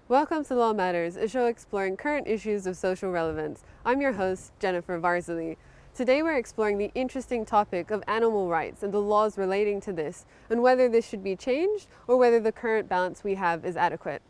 Welcome to Law Matters, a show exploring current issues of social relevance. I'm your host, Jenifer Varzili. Today we're exploring the interesting topic of animal rights and the laws relating to this, and whether this should be changed or whether the current balance we have is adequate.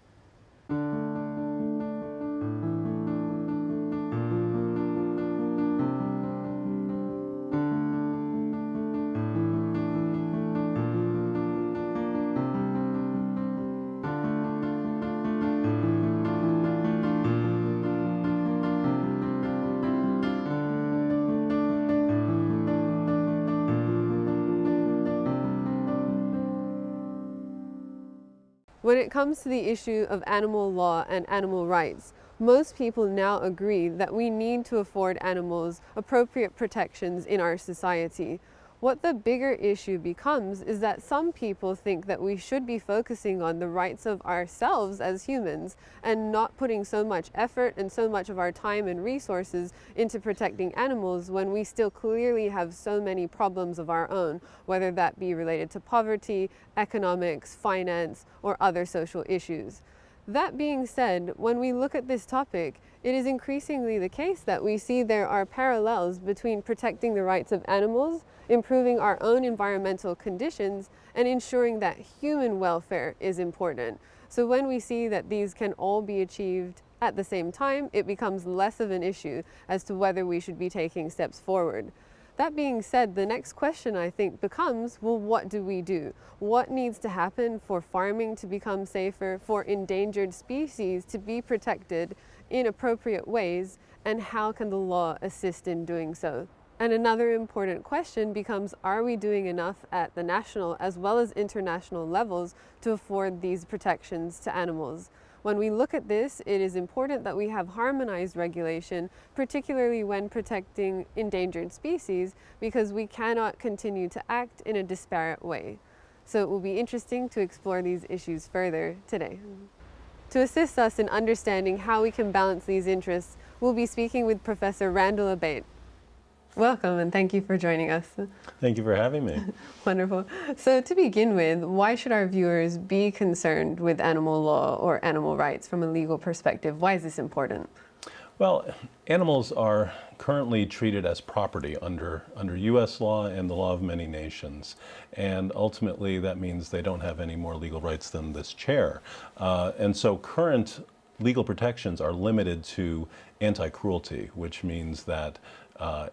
When it comes to the issue of animal law and animal rights, most people now agree that we need to afford animals appropriate protections in our society. What the bigger issue becomes is that some people think that we should be focusing on the rights of ourselves as humans and not putting so much effort and so much of our time and resources into protecting animals when we still clearly have so many problems of our own, whether that be related to poverty, economics, finance, or other social issues. That being said, when we look at this topic, it is increasingly the case that we see there are parallels between protecting the rights of animals, improving our own environmental conditions, and ensuring that human welfare is important. So when we see that these can all be achieved at the same time, it becomes less of an issue as to whether we should be taking steps forward. That being said, the next question I think becomes, well, what do we do? What needs to happen for farming to become safer, for endangered species to be protected in appropriate ways, and how can the law assist in doing so? And another important question becomes, are we doing enough at the national as well as international levels to afford these protections to animals? When we look at this, it is important that we have harmonized regulation, particularly when protecting endangered species, because we cannot continue to act in a disparate way. So it will be interesting to explore these issues further today. To assist us in understanding how we can balance these interests, we'll be speaking with Professor Randall Abate. Welcome, and thank you for joining us. Thank you for having me. Wonderful. So to begin with, why should our viewers be concerned with animal law or animal rights from a legal perspective? Why is this important? Well, animals are currently treated as property under U.S. law and the law of many nations. And ultimately, that means they don't have any more legal rights than this chair. And so current legal protections are limited to anti-cruelty, which means that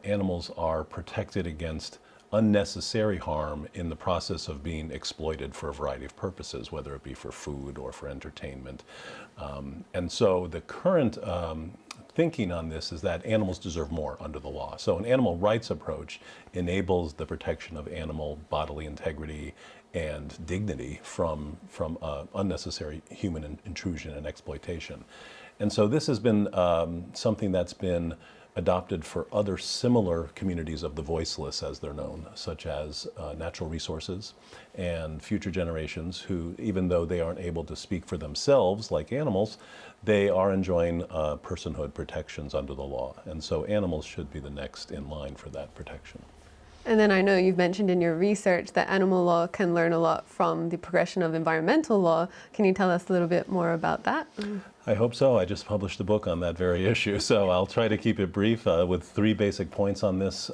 animals are protected against unnecessary harm in the process of being exploited for a variety of purposes, whether it be for food or for entertainment. And so the current thinking on this is that animals deserve more under the law. So an animal rights approach enables the protection of animal bodily integrity and dignity from unnecessary human intrusion and exploitation. And so this has been something that's been adopted for other similar communities of the voiceless, as they're known, such as natural resources and future generations who, even though they aren't able to speak for themselves like animals, they are enjoying personhood protections under the law. And so animals should be the next in line for that protection. And then I know you've mentioned in your research that animal law can learn a lot from the progression of environmental law. Can you tell us a little bit more about that? I hope so. I just published a book on that very issue, so I'll try to keep it brief with three basic points on this.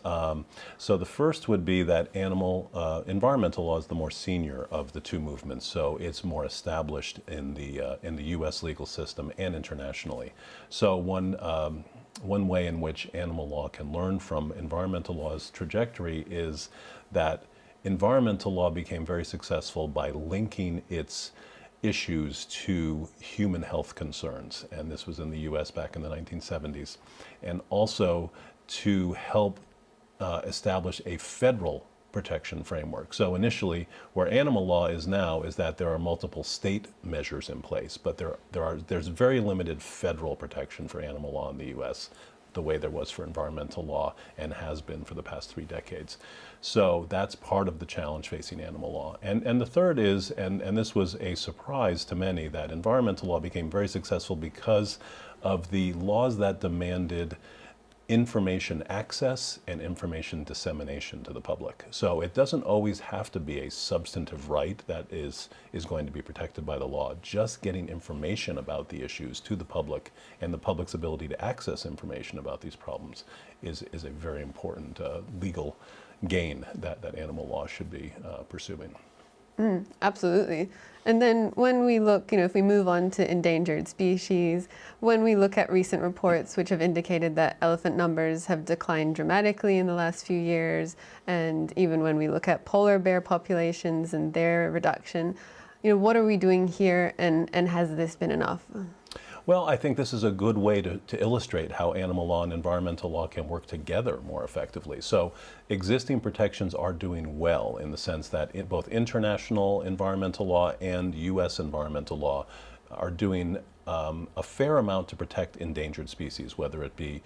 So the first would be that environmental law is the more senior of the two movements, so it's more established in the U.S. legal system and internationally. So one way in which animal law can learn from environmental law's trajectory is that environmental law became very successful by linking its issues to human health concerns, and this was in the U.S. back in the 1970s, and also to help establish a federal protection framework. So initially, where animal law is now is that there are multiple state measures in place, but there's very limited federal protection for animal law in the U.S., the way there was for environmental law and has been for the past 3 decades. So that's part of the challenge facing animal law. And the third is, and this was a surprise to many, that environmental law became very successful because of the laws that demanded information access and information dissemination to the public. So it doesn't always have to be a substantive right that is going to be protected by the law. Just getting information about the issues to the public and the public's ability to access information about these problems is a very important legal gain that animal law should be pursuing. Absolutely. And then when we look, if we move on to endangered species, when we look at recent reports which have indicated that elephant numbers have declined dramatically in the last few years, and even when we look at polar bear populations and their reduction, what are we doing here, and has this been enough? Well, I think this is a good way to illustrate how animal law and environmental law can work together more effectively. So existing protections are doing well in the sense that both international environmental law and U.S. environmental law are doing a fair amount to protect endangered species, whether it be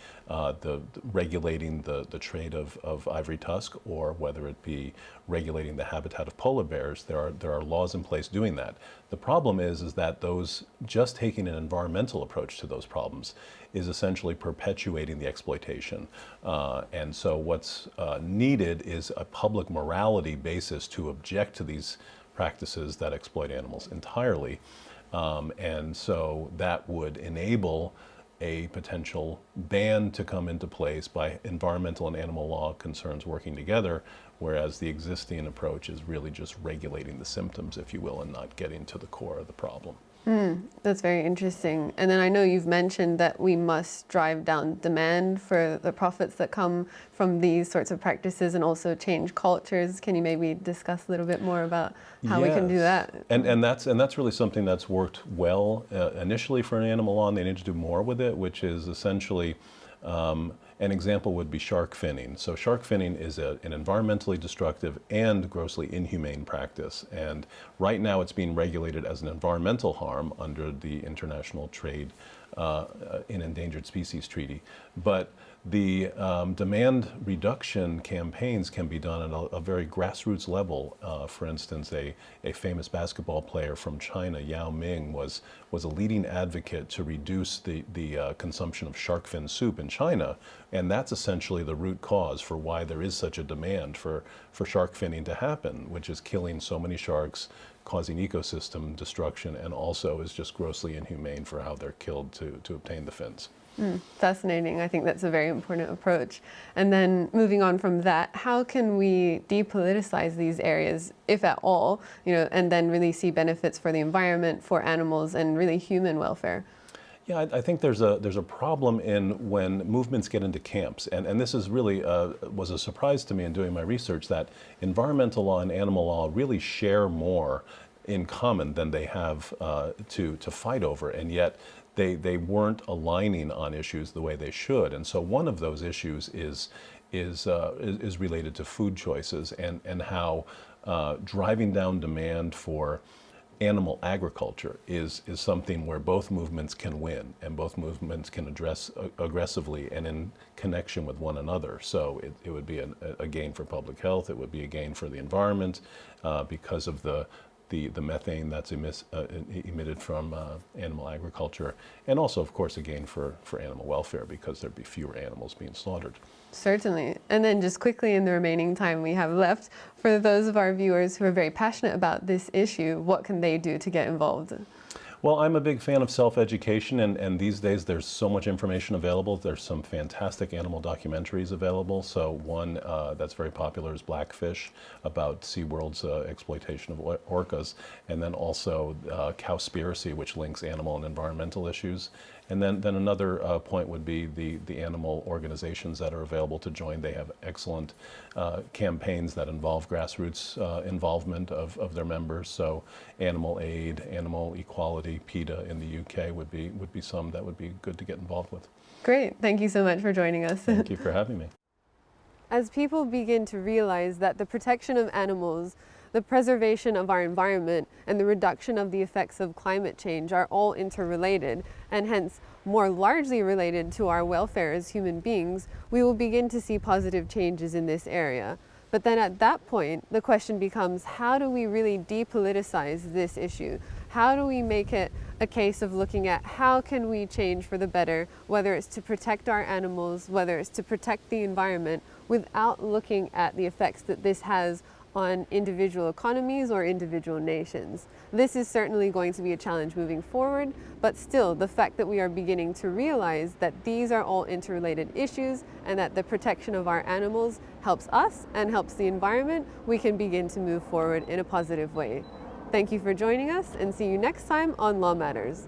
regulating the trade of ivory tusk, or whether it be regulating the habitat of polar bears. There are laws in place doing that. The problem is that those just taking an environmental approach to those problems is essentially perpetuating the exploitation. And so what's needed is a public morality basis to object to these practices that exploit animals entirely. And so that would enable a potential ban to come into place by environmental and animal law concerns working together, whereas the existing approach is really just regulating the symptoms, if you will, and not getting to the core of the problem. That's very interesting. And then I know you've mentioned that we must drive down demand for the profits that come from these sorts of practices and also change cultures. Can you maybe discuss a little bit more about how we can do that? And that's really something that's worked well initially for an animal law, and they need to do more with it, which is essentially an example would be shark finning. So shark finning is an environmentally destructive and grossly inhumane practice. And right now it's being regulated as an environmental harm under the International Trade in Endangered Species Treaty. But the demand reduction campaigns can be done at a very grassroots level. For instance, a famous basketball player from China, Yao Ming, was a leading advocate to reduce the consumption of shark fin soup in China, and that's essentially the root cause for why there is such a demand for shark finning to happen, which is killing so many sharks, causing ecosystem destruction, and also is just grossly inhumane for how they're killed to obtain the fins. Fascinating. I think that's a very important approach. And then moving on from that, how can we depoliticize these areas, if at all, and then really see benefits for the environment, for animals, and really human welfare? Yeah, I think there's a problem in when movements get into camps, and this is really was a surprise to me in doing my research, that environmental law and animal law really share more in common than they have to fight over, and yet they weren't aligning on issues the way they should. And so one of those issues is related to food choices and how driving down demand for animal agriculture is something where both movements can win, and both movements can address aggressively and in connection with one another. So it would be a gain for public health, it would be a gain for the environment because of the methane that's emitted from animal agriculture, and also, of course, a gain for animal welfare because there'd be fewer animals being slaughtered. Certainly. And then just quickly in the remaining time we have left, for those of our viewers who are very passionate about this issue, what can they do to get involved? Well, I'm a big fan of self-education, and these days there's so much information available. There's some fantastic animal documentaries available. So one that's very popular is Blackfish, about SeaWorld's exploitation of orcas, and then also Cowspiracy, which links animal and environmental issues. And then another point would be the animal organizations that are available to join. They have excellent campaigns that involve grassroots involvement of their members. So Animal Aid, Animal Equality, PETA in the UK would be some that would be good to get involved with. Great. Thank you so much for joining us. Thank you for having me. As people begin to realize that the protection of animals, the preservation of our environment, and the reduction of the effects of climate change are all interrelated, and hence more largely related to our welfare as human beings, we will begin to see positive changes in this area. But then at that point, the question becomes, how do we really depoliticize this issue? How do we make it a case of looking at how can we change for the better, whether it's to protect our animals, whether it's to protect the environment, without looking at the effects that this has on individual economies or individual nations. This is certainly going to be a challenge moving forward, but still the fact that we are beginning to realize that these are all interrelated issues and that the protection of our animals helps us and helps the environment, we can begin to move forward in a positive way. Thank you for joining us, and see you next time on Law Matters.